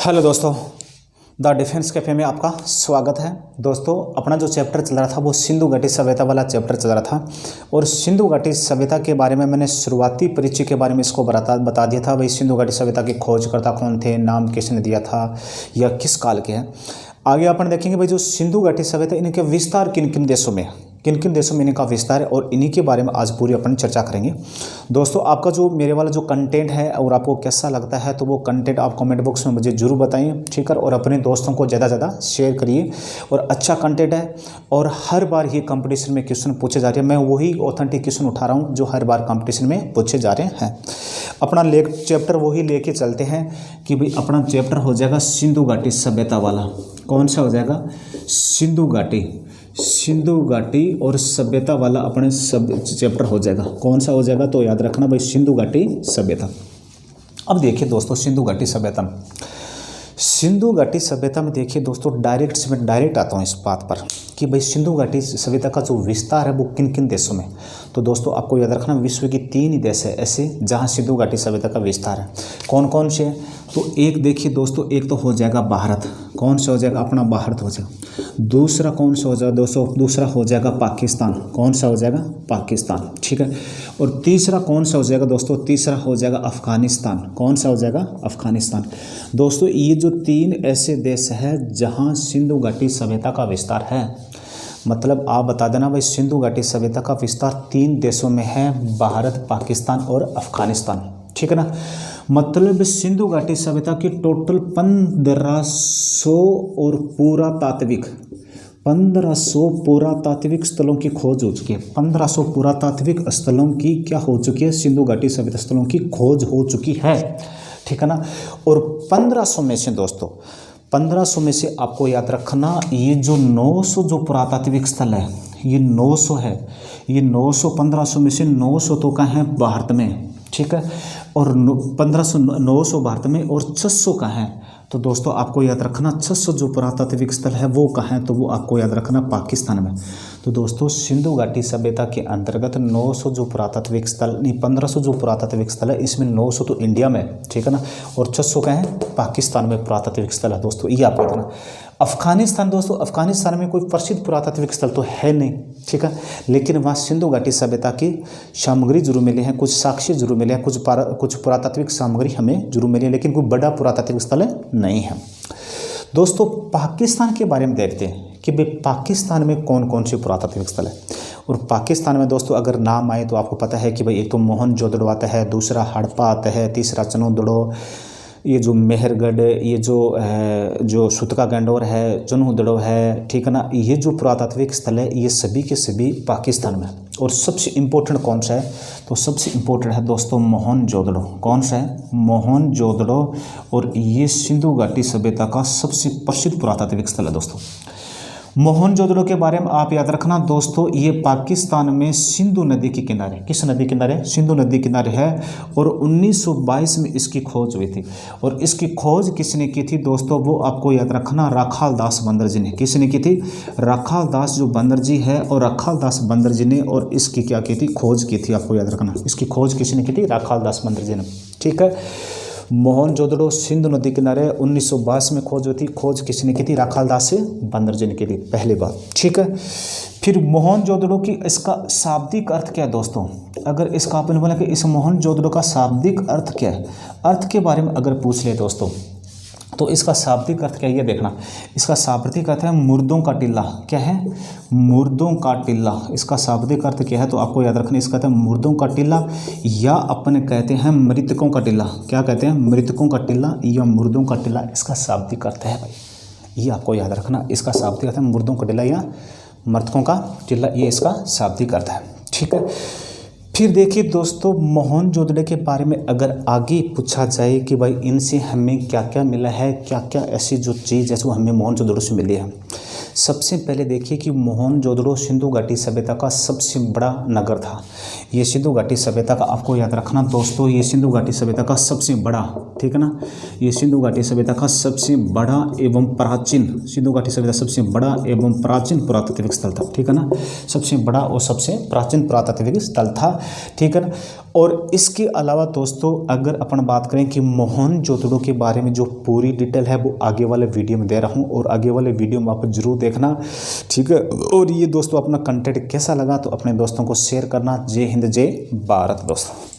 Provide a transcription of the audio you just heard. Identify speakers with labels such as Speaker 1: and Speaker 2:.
Speaker 1: Hello दोस्तों, the defence cafe में आपका स्वागत है। दोस्तों, अपना जो चैप्टर चल रहा था वो सिंधु घाटी सभ्यता वाला चैप्टर चल रहा था और सिंधु घाटी सभ्यता के बारे में मैंने शुरुआती परिचय के बारे में इसको बता दिया था। भाई सिंधु घाटी सभ्यता के खोजकर्ता कौन थे, नाम किसने दिया था या किस काल के हैं। आगे अपन देखेंगे भाई जो सिंधु घाटी सभ्यता इनके विस्तार किन किन देशों में इनका विस्तार है और इन्हीं के बारे में आज पूरी अपन चर्चा करेंगे। दोस्तों, आपका जो मेरे वाला जो कंटेंट है और आपको कैसा लगता है तो वो कंटेंट आप कमेंट बॉक्स में मुझे जरूर बताइए, ठीक है। और अपने दोस्तों को ज़्यादा से ज़्यादा शेयर करिए। और अच्छा कंटेंट है और हर बार ही कंपटीशन में क्वेश्चन पूछे जा रहे हैं। मैं वही ऑथेंटिक क्वेश्चन उठा रहा हूँ जो हर बार कंपटीशन में पूछे जा रहे हैं। अपना चैप्टर वही लेके चलते हैं कि भाई अपना चैप्टर हो जाएगा सिंधु घाटी सभ्यता वाला। कौन सा हो जाएगा? सिंधु घाटी और सभ्यता वाला अपने सब चैप्टर हो जाएगा। कौन सा हो जाएगा? तो याद रखना भाई, सिंधु घाटी सभ्यता। अब देखिए दोस्तों, सिंधु घाटी सभ्यता में देखिए दोस्तों, डायरेक्ट आता हूँ इस बात पर कि भाई सिंधु घाटी सभ्यता का जो विस्तार है वो किन किन देशों में। तो दोस्तों आपको याद रखना, विश्व की 3 ही देश है ऐसे जहाँ सिंधु घाटी सभ्यता का विस्तार है। कौन कौन से? तो एक देखिए दोस्तों, एक तो हो जाएगा भारत। कौन सा हो जाएगा? अपना भारत हो जाएगा। दूसरा कौन सा हो जाएगा दोस्तों? दूसरा हो जाएगा पाकिस्तान। कौन सा हो जाएगा? पाकिस्तान, ठीक है। और तीसरा कौन सा हो जाएगा दोस्तों? तीसरा हो जाएगा अफगानिस्तान। कौन सा हो जाएगा? अफगानिस्तान। दोस्तों ये जो 3 ऐसे देश है जहाँ सिंधु घाटी सभ्यता का विस्तार है। मतलब आप बता देना भाई, सिंधु घाटी सभ्यता का विस्तार 3 देशों में है, भारत, पाकिस्तान और अफगानिस्तान, ठीक है ना। मतलब सिंधु घाटी सभ्यता की टोटल 1500 और पुरातात्विक स्थलों की खोज हो चुकी है। 1500 पुरातात्विक स्थलों की क्या हो चुकी है? सिंधु घाटी सभ्यता स्थलों की खोज हो चुकी है, ठीक है ना। और 1500 में से दोस्तों, 1500 में से आपको याद रखना, ये जो 900 जो पुरातात्विक स्थल है, ये 900 है। ये 900 1500 में से 900 तो कहाँ है? भारत में, ठीक है। और 900 भारत में और 600 कहाँ है? तो दोस्तों आपको याद रखना, 600 जो पुरातात्विक स्थल है वो कहाँ है? तो वो आपको याद रखना पाकिस्तान में। तो दोस्तों सिंधु घाटी सभ्यता के अंतर्गत 900 जो पुरातात्विक स्थल, नहीं 1500 जो पुरातात्विक स्थल है, इसमें 900 तो इंडिया में, ठीक है ना। और 600 कहाँ है? पाकिस्तान में पुरातात्विक स्थल है दोस्तों, ये आपको देना। अफगानिस्तान दोस्तों, अफगानिस्तान में कोई प्रसिद्ध पुरातात्विक स्थल तो है नहीं, ठीक है। लेकिन वहाँ सिंधु घाटी सभ्यता की सामग्री जरूर मिले हैं, कुछ साक्ष्य जरूर मिले हैं, कुछ पुरातात्विक सामग्री हमें जरूर मिली है, लेकिन कोई बड़ा पुरातात्विक स्थल नहीं है। दोस्तों पाकिस्तान के बारे में देखते हैं कि भाई पाकिस्तान में कौन कौन से पुरातात्विक स्थल है। और पाकिस्तान में दोस्तों अगर नाम आए तो आपको पता है कि भाई एक तो मोहनजोदड़ो आता है, दूसरा हड़प्पा आता है, तीसरा चनोदड़ो, ये जो मेहरगढ़, ये जो सुतका गंडोर है, चनोदड़ो है, ठीक है ना। ये जो पुरातात्विक स्थल है ये सभी के सभी पाकिस्तान में। और सबसे इम्पोर्टेंट कौन सा है? तो सबसे इम्पोर्टेंट है दोस्तों मोहनजोदड़ो। कौन सा है? मोहनजोदड़ो। और ये सिंधु घाटी सभ्यता का सबसे प्रसिद्ध पुरातात्विक स्थल है दोस्तों। मोहनजोदड़ो के बारे में आप याद रखना दोस्तों, ये पाकिस्तान में सिंधु नदी के किनारे, किस नदी किनारे? सिंधु नदी किनारे है। और 1922 में इसकी खोज हुई थी। और इसकी खोज किसने की थी दोस्तों? वो आपको याद रखना राखाल दास बंदर जी ने। किसने की थी? राखाल दास जो बंदर जी है, और राखाल दास बंदर जी ने और इसकी क्या की थी? खोज की थी। आपको याद रखना इसकी खोज किसने की थी? राखाल दास बंदर जी ने, ठीक है। मोहनजोदड़ो सिंधु नदी किनारे 1922 में खोज हुई थी। खोज किसने की थी? राखाल दास बंदर जी ने की थी, पहली बात, ठीक है। फिर मोहनजोदड़ो की इसका शाब्दिक अर्थ क्या है दोस्तों? अगर इसका आपने बोला कि इस मोहनजोदड़ो का शाब्दिक अर्थ क्या है, अर्थ के बारे में अगर पूछ ले दोस्तों, तो इसका शाब्दिक अर्थ क्या है ये देखना। इसका शाब्दिक अर्थ है मुर्दों का टिल्ला। क्या है? मुर्दों का टिल्ला। इसका शाब्दिक अर्थ क्या है? तो आपको याद रखना, इसका कहते हैं मुर्दों का टिल्ला, या अपने कहते हैं मृतकों का टिल्ला। क्या कहते हैं? मृतकों का टिल्ला या मुर्दों का टिल्ला, इसका शाब्दिक अर्थ है भाई, ये आपको याद रखना। इसका शाब्दिक अर्थ है मुर्दों का टिल्ला या मृतकों का टिल्ला, ये इसका शाब्दिक अर्थ है, ठीक है। फिर देखिए दोस्तों, मोहनजोदड़ो के बारे में अगर आगे पूछा जाए कि भाई इनसे हमें क्या क्या मिला है, क्या क्या ऐसी जो चीज़ है जो हमें मोहनजोदड़ो से मिली है। सबसे पहले देखिए कि मोहनजोदड़ो सिंधु घाटी सभ्यता का सबसे बड़ा नगर था। ये सिंधु घाटी सभ्यता का आपको याद रखना दोस्तों, ये सिंधु घाटी सभ्यता का सबसे बड़ा, ठीक है ना। ये सिंधु घाटी सभ्यता का सबसे बड़ा एवं प्राचीन, सिंधु घाटी सभ्यता सबसे बड़ा एवं प्राचीन पुरातात्विक स्थल था, ठीक है ना। सबसे बड़ा और सबसे प्राचीन पुरातात्विक स्थल था, ठीक है ना। और इसके अलावा दोस्तों अगर अपन बात करें कि मोहनजोदड़ो के बारे में जो पूरी डिटेल है वो आगे वाले वीडियो में दे रहा हूँ, और आगे वाले वीडियो में आप जरूर देखना, ठीक है। और ये दोस्तों अपना कंटेंट कैसा लगा तो अपने दोस्तों को शेयर करना। जय हिंद जय भारत दोस्तों।